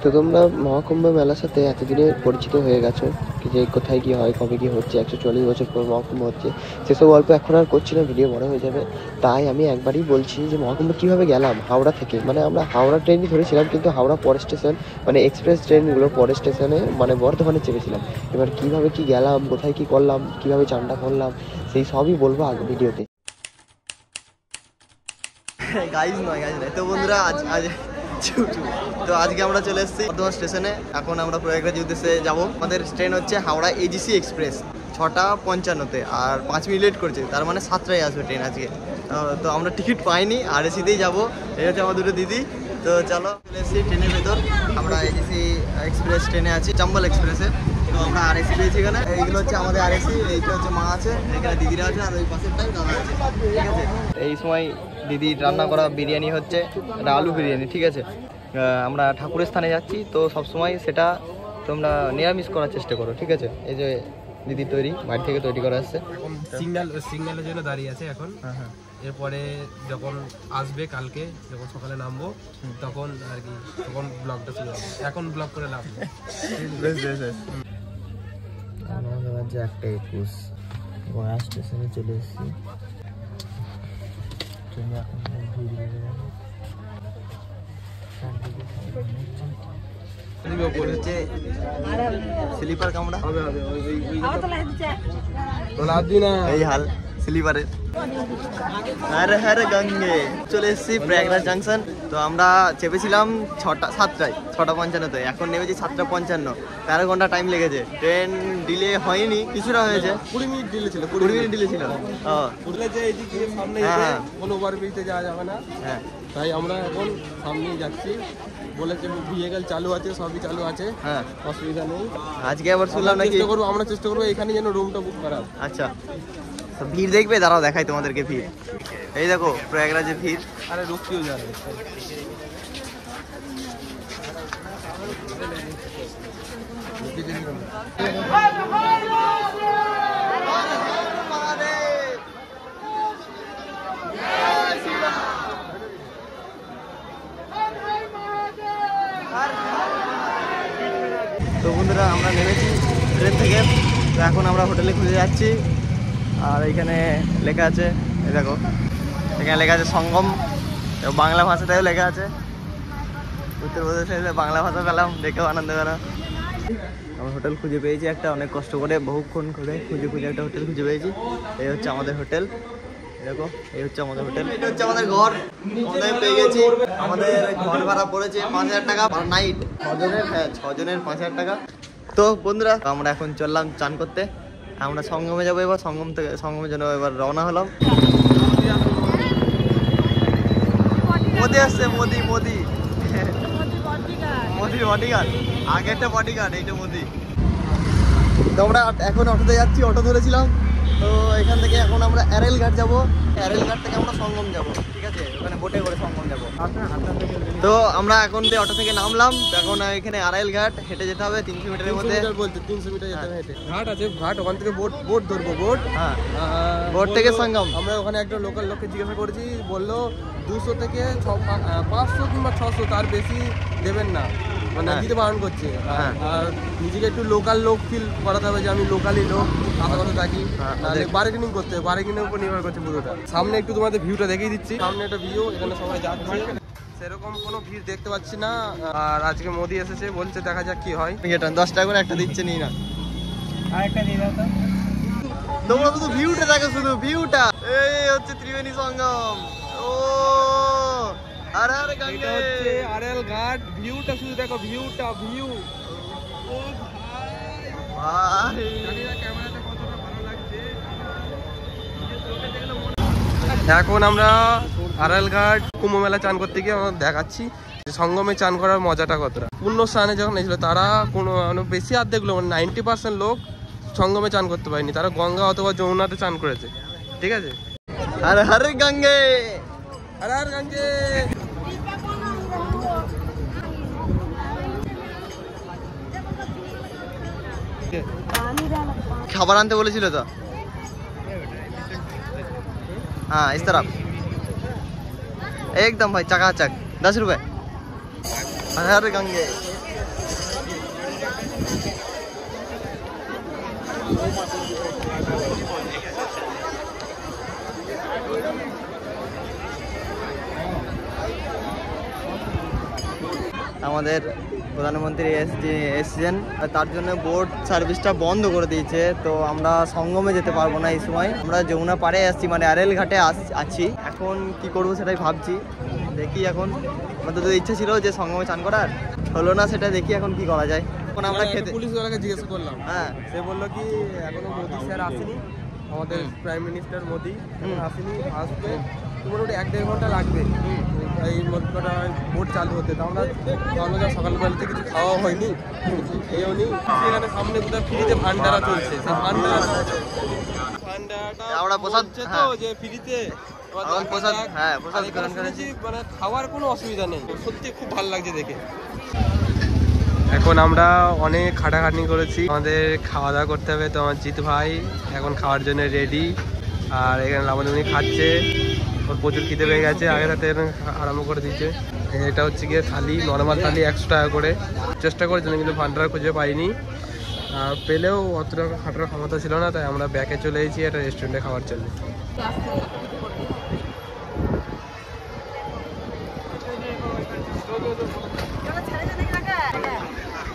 তো তোমরা মহাকুম্ভ মেলার সাথে এতদিনে পরিচিত হয়ে গেছো যে কোথায় কি হয়, কবে কি হচ্ছে। 140 বছর পর মহাকুম্ভ হচ্ছে, সেসব গল্প এখন আর করছি না, ভিডিও বড় হয়ে যাবে। তাই আমি একবারই বলছি যে মহাকুম্ভ কীভাবে গেলাম হাওড়া থেকে। মানে আমরা হাওড়া ট্রেনই ধরেছিলাম, কিন্তু হাওড়া পরের স্টেশন মানে এক্সপ্রেস ট্রেনগুলো পরের স্টেশনে মানে বর্ধমানে চেপেছিলাম। এবার কীভাবে কি গেলাম, কোথায় কি করলাম, কীভাবে চানটা করলাম, সেই সবই বলবো আগে ভিডিওতে। গাইজ নয় তো বন্ধুরা তো আজকে আমরা চলে এসেছি বর্ধমান স্টেশনে। এখন আমরা প্রয়াগরাজ উদ্দেশ্যে যাবো। আমাদের ট্রেন হচ্ছে হাওড়া এজিসি এক্সপ্রেস 6:55-তে, আর 5 মিনিট লেট করছে, তার মানে 7টায় আসবে ট্রেন আজকে। তো আমরা টিকিট পাইনি, আর এসিতেই যাবো। এই হচ্ছে আমার দুটো দিদি। তো চলো চলে এসেছি ট্রেনের ভেতর। আমরা এজিসি এক্সপ্রেস ট্রেনে আছি, চম্বল এক্সপ্রেসে। তো আমরা আরএসি পেয়েছি এখানে। এইগুলো হচ্ছে আমাদের আরএসি, এইটা হচ্ছে মা আছে, এখানে দিদিরা আছে, আর ওই পাশেরটাই দাদা আছে, ঠিক আছে। এই সময় দিদি রান্না করা বিরিয়ানি হচ্ছে, এটা আলু বিরিয়ানি, ঠিক আছে। আমরা ঠাকুরের স্থানে যাচ্ছি, তো সবসময় সেটা তোমরা নিরামিষ করার চেষ্টা করো, ঠিক আছে। এই যে দিদি তৈরি, বাড়ি থেকে তৈরি করা আসছে। সিগন্যালের জন্য দাঁড়িয়ে আছে এখন। হ্যাঁ, এরপরে যখন আসবে কালকে, যখন সকালে নামবো তখন আর কি, তখন ব্লগটা শুরু হবে। এখন ব্লগ করে লাভ নেই। আমাদের বাজে 1:21, গয়া স্টেশনে চলে এসেছি। ট্রেনে এখন ভিড় হচ্ছে, স্লিপার কামড়া এই হাল স্লিপারের। আরে হ্যাঁ গঙ্গে চলে এসেছি প্রয়াগরাজ জাংশন। তো আমরা চেপেছিলাম 6:55-তে, এখন নেমেছি 7:55। 13 ঘন্টা টাইম লেগেছে। ট্রেন ডিলে হয়নি, কিছুটা হয়েছে, 20 মিনিট ডিলে ছিল। 20 মিনিট ডিলে ছিল। হ্যাঁ, কোনো ওভারব্রিজে যাওয়া যাবে না। হ্যাঁ, তাই আমরা এখন সামনেই যাচ্ছি। বলেছে ভেহিকেল চালু আছে, সবই চালু আছে। হ্যাঁ, অসুবিধা নেই। আজকে আবার শুনলাম নাকি আমরা চেষ্টা করবো এখানে যেন রুমটা বুক করা। আচ্ছা, তো ভিড় দেখবে, দাঁড়াও দেখাই তোমাদেরকে ভিড়। এই দেখো প্রয়াগরাজের ভিড়। আরে রুকিও যাবে। তো বন্ধুরা আমরা নেমেছি ট্রেন থেকে। তো এখন আমরা হোটেলে খুঁজে যাচ্ছি। আর এইখানে লেখা আছে, এই দেখো এখানে লেখা আছে সঙ্গম, বাংলা ভাষাতেও লেখা আছে। উত্তরপ্রদেশে বাংলা ভাষা পেলাম, দেখেও আনন্দ পেলাম। আমরা হোটেল খুঁজে পেয়েছি একটা, অনেক কষ্ট করে বহুক্ষণ করে খুঁজে একটা হোটেল খুঁজে পেয়েছি। এই হচ্ছে আমাদের হোটেল, দেখো এই হচ্ছে আমাদের হোটেল, এটা হচ্ছে আমাদের ঘর। আমাদের পেয়ে গেছি। আমাদের ঘর ভাড়া পড়েছে 5,000 টাকা পার নাইট, 6 জনের। হ্যাঁ, 6 জনের 5,000 টাকা। তো বন্ধুরা আমরা এখন চললাম চান করতে। আমরা সঙ্গমে যাবো এবার, সঙ্গমের জন্য এবার রওনা হলাম। মোদি আসছে, মোদি বডিগার্ড। আগে একটা বডিগার্ড, এইটা মোদি। তো আমরা এখন অটোতে যাচ্ছি, অটো ধরেছিলাম। তো এখান থেকে এখন আমরা অ্যারেল ঘাট যাবো। অ্যারেল ঘাট থেকে আমরা সঙ্গম যাবো, ঠিক আছে। ওখানে বোটে করে সঙ্গম যাবো। তো আমরা এখন অটো থেকে নামলাম। এখন এখানে আড়াইল ঘাট হেঁটে যেতে হবে 300 মিটারের মধ্যে। 300 মিটার যেতে হবে হেঁটে। ঘাট আছে, ঘাট, ওখান থেকে বোট ধরবো। হ্যাঁ, বোট থেকে সঙ্গম। আমরা ওখানে একটা লোকাল লোককে জিজ্ঞাসা করেছি, বললো 200 থেকে 500 কিংবা 600, তার বেশি দেবেন না, মানে দিতে বারণ করছে। আর নিজেকে একটু লোকাল লোক ফিল করাতে হবে যে আমি লোকালি লোক, আপাতত থাকি। বার্গেনিং করতে হবে, বার্গেনিংয়ের উপর নির্ভর করছে পুরোটা। সামনে একটু তোমাদের ভিউটা দেখিয়ে দিচ্ছি। সামনে একটা ভিউ, এখানে সবাই যাচ্ছে, সেরকম কোনো ভিড় দেখতে পাচ্ছি না। আর আজকে মোদি এসেছে, বলছে দেখা যাক কি হয়। 10 টাকা করে একটা দিচ্ছে, নিই না আরেকটা দিয়ে দাও তো। তোমরা শুধু ভিউটা দেখো, শুধু ভিউটা। এই হচ্ছে ত্রিবেণী সঙ্গম। ও আরে এটা হচ্ছে আড়াইল ঘাট। ভিউটা শুধু দেখো, ভিউ ও ভাই, ক্যামেরাতে কতটা ভালো লাগছে। এখন আমরা আড়াইল ঘাট কুম্ভ মেলা চান করতে গিয়ে আমরা দেখাচ্ছি সঙ্গমে চান করার মজাটা কতটা। পূর্ণ স্নানে যখন এসেছিল তারা কোনো বেশি অর্ধেক লোক, 90% লোক সঙ্গমে চান করতে পারেনি, তারা গঙ্গা অথবা যমুনাতে চান করেছে, ঠিক আছে। হর হর গঙ্গে, হর হর গঙ্গে। খাবার আনতে বলেছিল তো। हाँ इस तरफ एकदम भाई चकाचक 10 रुपए। हर गंगे আমাদের প্রধানমন্ত্রী এসছেন, তার জন্য বোট সার্ভিসটা বন্ধ করে দিয়েছে। তো আমরা সঙ্গমে যেতে পারবো না এই সময়। আমরা যমুনা পাড়ে আসছি, মানে আরেল ঘাটে আছি। এখন কি করব সেটাই ভাবছি। দেখি এখন আমাদের তো ইচ্ছা ছিল যে সঙ্গমে চান করার, হলো না, সেটা দেখি এখন কি করা যায়। এখন আমরা খেতে পুলিশওয়ালাকে জিজ্ঞেস করলাম, হ্যাঁ, সে বললো কি এখনো মোদি স্যার আসেনি, আমাদের প্রাইম মিনিস্টার মোদি আসেনি, আসবে মোটামুটি 1-1.5 ঘন্টা লাগবে এই মধ্যটা বোট চালু হতে। তো আমরা ভাবলাম যে সকালবেলাতে কিছু খাওয়া হয়নি, কিছু খেয়েও নি। সেখানে সামনে কোথাও ফ্রিতে ভান্ডারা চলছে, সেই ভান্ডারাটা আমরা প্রসাদ বলছে তো যে ফ্রিতে প্রসাদ, হ্যাঁ প্রসাদ গ্রহণ করেছি। মানে খাওয়ার কোনো অসুবিধা নেই, সত্যি খুব ভালো লাগছে দেখে। এখন আমরা অনেক খাটাখাটনি করেছি, আমাদের খাওয়া দাওয়া করতে হবে। তো আমার জিৎ ভাই এখন খাওয়ার জন্য রেডি, আর এখানে লাবণী খাচ্ছে, ওর প্রচুর খিদে পেয়ে গেছে, আগে সাথে আরম্ভ করে দিচ্ছে। এটা হচ্ছে গিয়ে থালি, নর্মাল থালি 100 টাকা করে। চেষ্টা করেছিলাম কিন্তু ভান্ডার খুঁজে পাইনি, আর পেলেও অতটা খাটার ক্ষমতা ছিল না, তাই আমরা ব্যাকে চলে এসেছি একটা রেস্টুরেন্টে খাওয়ার জন্য।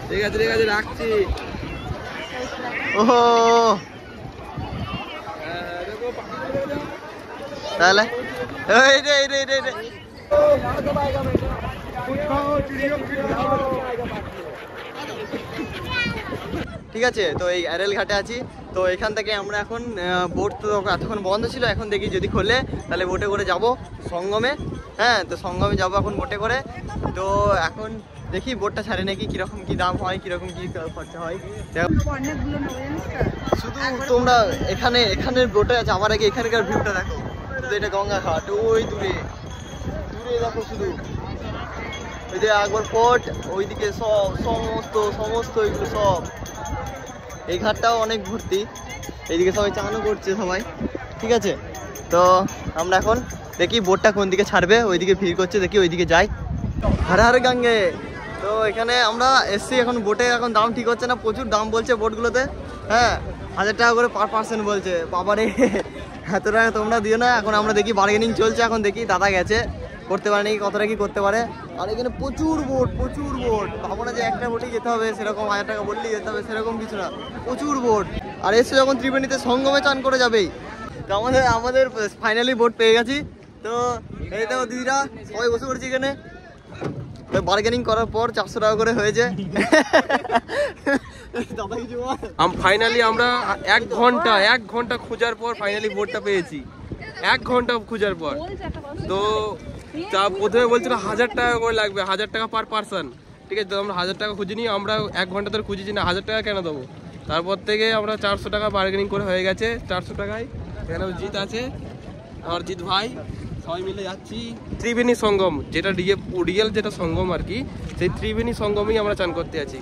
ঠিক আছে রাখছি। ওহো, তাহলে এই রে এই রে এই রে এই রে। ঠিক আছে, তো এই আরেল ঘাটে আছি। তো এখান থেকে আমরা এখন বোট তো এতক্ষণ বন্ধ ছিল, এখন দেখি যদি খোলে তাহলে বোটে করে যাব সঙ্গমে। হ্যাঁ, তো সঙ্গমে যাবো এখন বোটে করে। তো এখন দেখি বোটটা ছাড়ে নাকি, কিরকম কি দাম হয়, কিরকম কি খরচা হয়। শুধু তোমরা এখানের বোটে আছে, আমার আগে এখানকার ভিউটা দেখো। শুধু এটা গঙ্গা ঘাট, ওই দূরে দূরে দেখো, শুধু ওই যে আকবর ফোর্ট, ওইদিকে সমস্ত এগুলো সব। এই ঘাটটাও অনেক ভর্তি, এইদিকে সবাই চানও করছে সবাই। ঠিক আছে, তো আমরা এখন দেখি বোটটা কোন দিকে ছাড়বে, ওইদিকে ভিড় করছে, দেখি ওইদিকে যাই। হর গঙ্গে। তো এখানে আমরা এসছি, এখন বোটে এখন দাম ঠিক হচ্ছে না, প্রচুর দাম বলছে বোটগুলোতে। হ্যাঁ, 1000 টাকা করে পার পার্সন বলছে। বাবারে, এত টাকা তোমরা দিও না। এখন আমরা দেখি বার্গেনিং চলছে, এখন দেখি দাদা গেছে, করতে পারে নাকি, কতটা কি করতে পারে। আর এখানে প্রচুর বোট। ভাবো না যে একটা বোটেই যেতে হবে, সেরকম 1000 টাকা বললেই যেতে হবে, সেরকম কিছু না, প্রচুর বোট। আর এসে যখন ত্রিবেণীতে সঙ্গমে চান করে যাবেই। তো আমাদের ফাইনালি বোট পেয়ে গেছি। তো এই দেখো দিদিরা সবাই বসে পড়ছি এখানে। বার্গেনিং করার পর 400 টাকা করে হয়েছে। ফাইনালি আমরা 1 ঘন্টা খোঁজার পর ফাইনালি বোটটা পেয়েছি। 1 ঘন্টা খোঁজার পর। তো তা প্রথমে বলছিল 1000 টাকা করে লাগবে, 1000 টাকা পার পার্সন। ঠিক আছে, তো আমরা 1000 টাকা খুঁজিনি, আমরা 1 ঘন্টা ধরে খুঁজেছি না, 1000 টাকা কেন দেবো। তারপর থেকে আমরা 400 টাকা বার্গেনিং করে হয়ে গেছে। 400 টাকায় এখানে জিৎ আছে, আমার জিৎ ভাই, সবাই মিলে যাচ্ছি ত্রিবেণী সঙ্গম, যেটা রিয়েল যেটা সঙ্গম আর কি, সেই ত্রিবেণী সঙ্গমেই আমরা চান করতে আছি।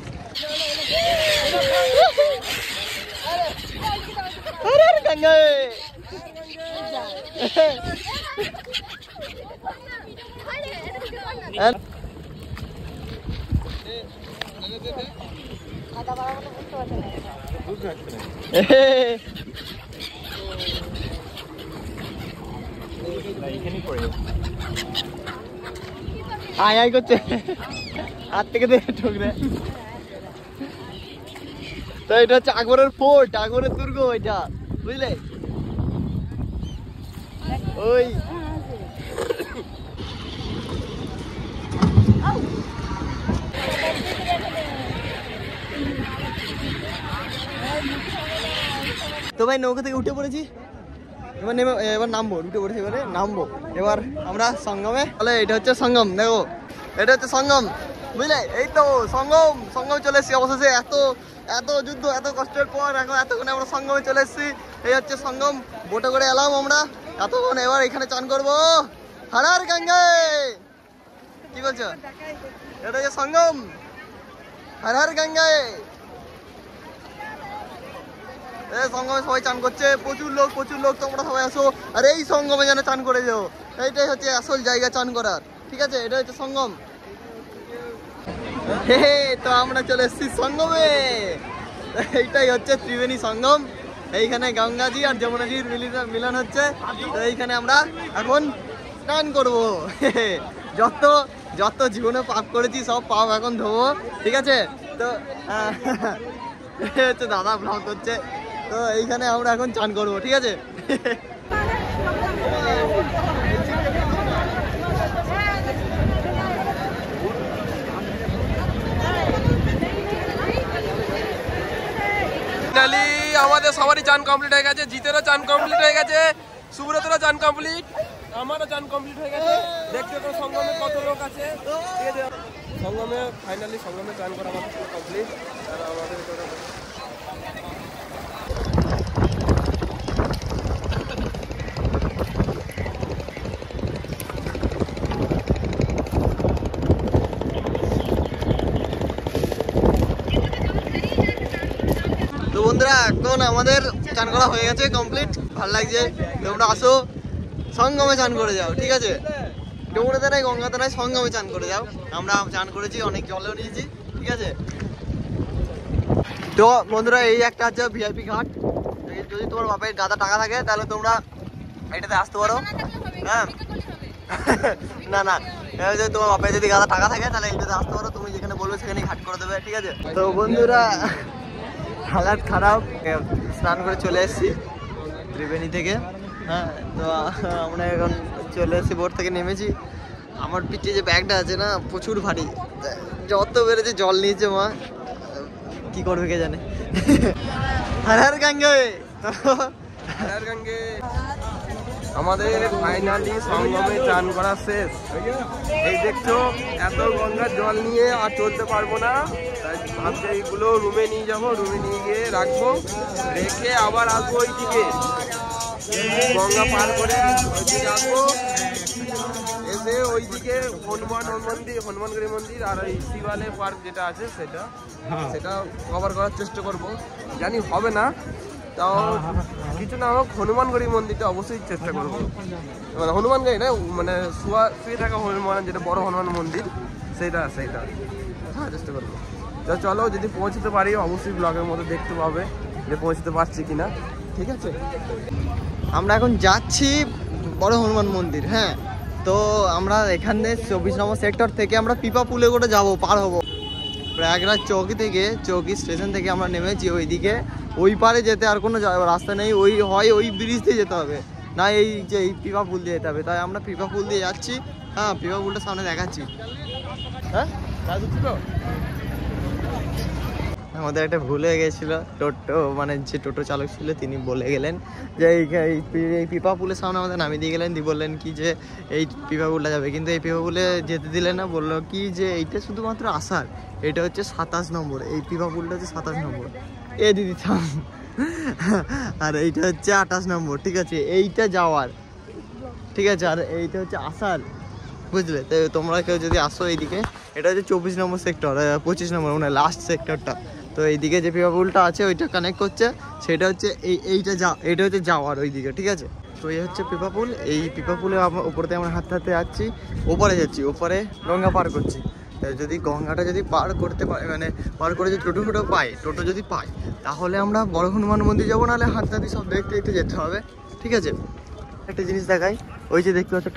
আয় করছে, হাত থেকে ঠুকরে। তো এটা হচ্ছে আকবরের ফোর্ট, আকবরের দুর্গ এটা, বুঝলে। ওই তো ভাই নৌকা থেকে উঠে পড়েছি, এবার নামবো, উঠে পড়েছি, এবারে নামবো। এবার আমরা সঙ্গমে, তাহলে এটা হচ্ছে সঙ্গম, দেখো এটা হচ্ছে সঙ্গম, বুঝলে। এই তো সঙ্গম চলে এসেছি অবশেষে। এত যুদ্ধ, এত কষ্টের পর এখন এতক্ষণে আমরা সঙ্গমে চলে এসেছি। এই হচ্ছে সঙ্গম, বোটে করে এলাম আমরা এতক্ষণ। এবার এখানে চান করবো, হর গঙ্গে। কি বলছো? এটা হচ্ছে সঙ্গম, হর গঙ্গে। সঙ্গমে সবাই চান করছে, প্রচুর লোক, তোমরা সবাই আসো। আর এই সঙ্গমে যেন চান করে যাও, এইটাই হচ্ছে আসল জায়গা চান করার। ঠিক আছে, এটা হচ্ছে সঙ্গম। তো আমরা চলে এসেছি সঙ্গমে। এইটাই হচ্ছে ত্রিবেণী সঙ্গম। এইখানে গঙ্গাজি আর যমুনাজির মিলন হচ্ছে। তো এইখানে আমরা এখন স্নান করবো। যত যত জীবনে পাপ করেছি সব পাপ এখন ধোবো, ঠিক আছে? তো হচ্ছে দাদা ব্লগ করছে। তো এইখানে আমরা এখন চান করবো, ঠিক আছে? ফাইনালি আমাদের সবারই চান কমপ্লিট হয়ে গেছে। জিতেরও চান কমপ্লিট হয়ে গেছে, সুব্রতেরও চান কমপ্লিট, আমারও চান কমপ্লিট হয়ে গেছে। দেখতে তো সঙ্গমে কত লোক আছে। সঙ্গমে ফাইনালি সঙ্গমে চান করা আমাদের কমপ্লিট। আর আমাদের তো বন্ধুরা এখন আমাদের চান করা হয়ে গেছে কমপ্লিট। ভালো লাগছে। তোমরা আসো, সঙ্গমে চান করে যাও, ঠিক আছে? ডুমুরেতে নাই, গঙ্গাতে নাই, সঙ্গমে চান করে যাও। আমরা চান করেছি, অনেক জলেও নিয়েছি, ঠিক আছে? তো বন্ধুরা এই একটা হচ্ছে ভিআইপি ঘাট। যদি তোমার বাপের গাদা টাকা থাকে তাহলে তোমরা এটাতে আসতে পারো। হ্যাঁ না না, যদি তোমার বাপের যদি গাদা টাকা থাকে তাহলে এটাতে আসতে পারো। তুমি যেখানে বলবে সেখানে ঘাট করে দেবে, ঠিক আছে? তো বন্ধুরা হালাত খারাপ, স্নান করে চলে এসেছি ত্রিবেণী থেকে। হ্যাঁ, তো আমরা এখন চলে এসেছি, বোট থেকে নেমেছি। আমার পিঠে যে ব্যাগটা আছে না প্রচুর ভারী, যত বেড়েছে জল নিয়েছে মা, কি করবে কে জানে। হর গঙ্গে হর গঙ্গে। আমাদের ফাইনালি সঙ্গমে চান করা শেষ। এই দেখছো এত গঙ্গার জল নিয়ে আর চলতে পারবো না, তাই ভাবছি এইগুলো রুমে নিয়ে যাবো, রুমে নিয়ে গিয়ে রাখবো, রেখে আবার আসবো ওইদিকে গঙ্গা পার করে ওইদিকে আসবো, এসে ওইদিকে হনুমানগড়ি মন্দির আর ওই শিবালে পার্ক যেটা আছে সেটা কভার করার চেষ্টা করব। জানি হবে না, তাও কিছু না হোক হনুমানগড়ি মন্দিরটা অবশ্যই চেষ্টা করবো। মানে হনুমানগড়ি না, মানে শুয়ে থাকা হনুমান, যেটা বড় হনুমান মন্দির, সেইটা হ্যাঁ চেষ্টা করবো। তো চলো, যদি পৌঁছতে পারি অবশ্যই ব্লগের মধ্যে দেখতে পাবে যে পৌঁছতে পারছি কিনা, ঠিক আছে? আমরা এখন যাচ্ছি বড় হনুমান মন্দির। হ্যাঁ, তো আমরা এখানে 24 নম্বর সেক্টর থেকে আমরা পিপা পুলে করে যাবো, পার হবো। প্রয়াগরাজ চৌকি স্টেশন থেকে আমরা নেমেছি ওইদিকে। ওই পারে যেতে আর কোনো রাস্তা নেই, ওই ব্রিজ দিয়ে যেতে হবে, না এই যে এই পিপা পুল দিয়ে যেতে হবে। তাই আমরা পিপা পুল দিয়ে যাচ্ছি। হ্যাঁ, পিপা পুলটা সামনে দেখাচ্ছি। হ্যাঁ, আমাদের একটা ভুল হয়ে গেছিলো। টোটো মানে যে টোটো চালক ছিল তিনি বলে গেলেন যে এই পিপা পুলের সামনে আমাদের নামিয়ে দিয়ে গেলেন, দিয়ে বললেন কি যে এই পিপা পুলটা যাবে, কিন্তু এই পিপা পুলে যেতে দিলেন না। বললো কি যে এইটা শুধুমাত্র আসার, এটা হচ্ছে 27 নম্বর, এই পিপা পুলটা হচ্ছে 27 নম্বর। এ দিদি থাম। আর এইটা হচ্ছে 28 নম্বর, ঠিক আছে? এইটা যাওয়ার, ঠিক আছে? আর এইটা হচ্ছে আসার, বুঝলে? তো তোমরা কেউ যদি আসো এইদিকে, এটা হচ্ছে 24 নম্বর সেক্টর, 25 নম্বর মানে লাস্ট সেক্টরটা। তো এইদিকে যে পিপা পুলটা আছে ওইটা কানেক্ট করছে, সেটা হচ্ছে এইটা হচ্ছে যাওয়ার ওইদিকে, ঠিক আছে? তো এই হচ্ছে পিপা পুল। এই পিপা পুলে উপরতে আমরা হাঁটতে যাচ্ছি, ওপারে যাচ্ছি, ওপারে গঙ্গা পার করছি। যদি গঙ্গাটা যদি পার করতে পারে, মানে পার করে যদি টোটো যদি পাই তাহলে আমরা বড় হনুমান মন্দির যাবো, নাহলে হাঁটতে সব দেখতে যেতে হবে, ঠিক আছে? একটা জিনিস দেখাই, ওই যে দেখতে পাচ্ছ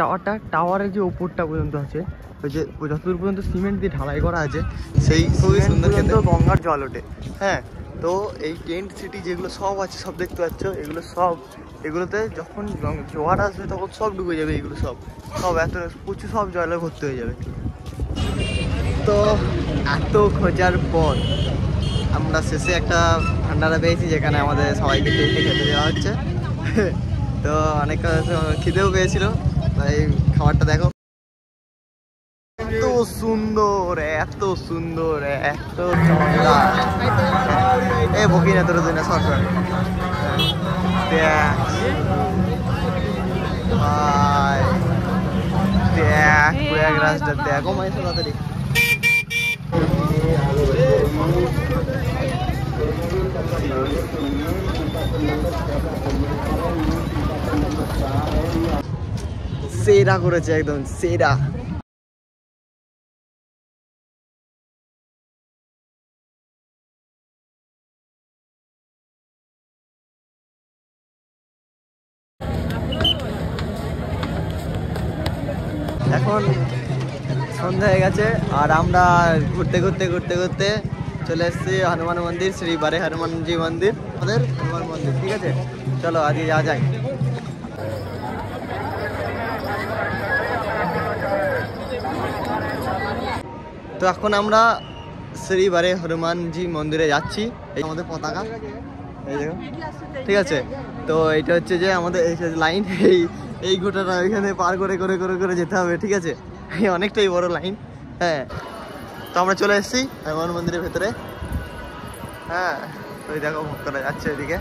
টাওয়ারের যে ওপরটা পর্যন্ত আছে, ওই যে যতদূর পর্যন্ত সিমেন্ট দিয়ে ঢালাই করা আছে, সেই খুবই সুন্দর কিন্তু গঙ্গার জল ওঠে। হ্যাঁ, তো এই টেন্ট সিটি যেগুলো সব আছে সব দেখতে পাচ্ছ, এগুলোতে যখন জোয়ার আসবে তখন সব ডুবে যাবে। এগুলো সব এত প্রচুর সব জলে ভর্তি হয়ে যাবে। তো এত খোঁজার পর আমরা শেষে একটা ভান্ডারা পেয়েছি, যেখানে আমাদের সবাইকে খেতে দেওয়া হচ্ছে। তো অনেক খিদেও পেয়েছিল, তাই খাবারটা দেখো, এত সুন্দর এত চমৎকার। এ বকি না তোর জন্য সরকার দেখ প্রয়াগরাজটা দেখো মাইসো তাড়াতাড়ি। সেরা করেছে, একদম সেরা। এখন সন্ধ্যা হয়ে গেছে আর আমরা ঘুরতে ঘুরতে ঘুরতে ঘুরতে চলে এসেছি হনুমান মন্দির, শ্রী বারে হনুমানজি মন্দির, আমাদের হনুমান মন্দির। ঠিক আছে, চলো আজকে যাওয়া যাক। তো এখন আমরা শ্রী বারে হনুমানজি মন্দিরে যাচ্ছি। এই আমাদের পতাকা, এই দেখো। ঠিক আছে, তো এটা হচ্ছে যে আমাদের লাইন, এই গোটাটা ওইখানে পার করে করে করে করে যেতে হবে। ঠিক আছে, এই অনেকটাই বড় লাইন। হ্যাঁ, তো আমরা চলে এসেছি হনুমান মন্দিরের ভেতরে। হ্যাঁ, ওই দেখো ভক্তরা যাচ্ছে ওইদিকে।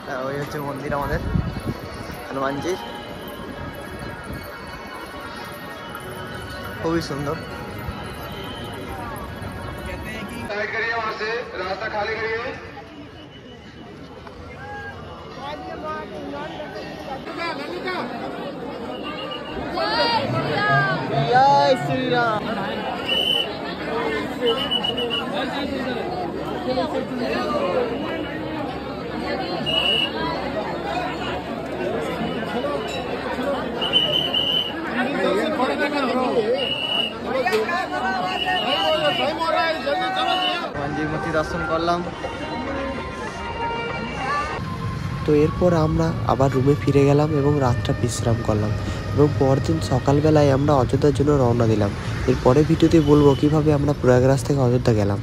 হ্যাঁ, ওই হচ্ছে মন্দির আমাদের হনুমানজির, খুবই সুন্দর। रास्ता खाली करिए। जय श्री राम। হনুমানজির মূর্তি দর্শন করলাম। তো এরপর আমরা আবার রুমে ফিরে গেলাম এবং রাতটা বিশ্রাম করলাম এবং পরদিন সকালবেলায় আমরা অযোধ্যার জন্য রওনা দিলাম। এরপরে ভিডিওতে বলবো কিভাবে আমরা প্রয়াগরাজ থেকে অযোধ্যা গেলাম।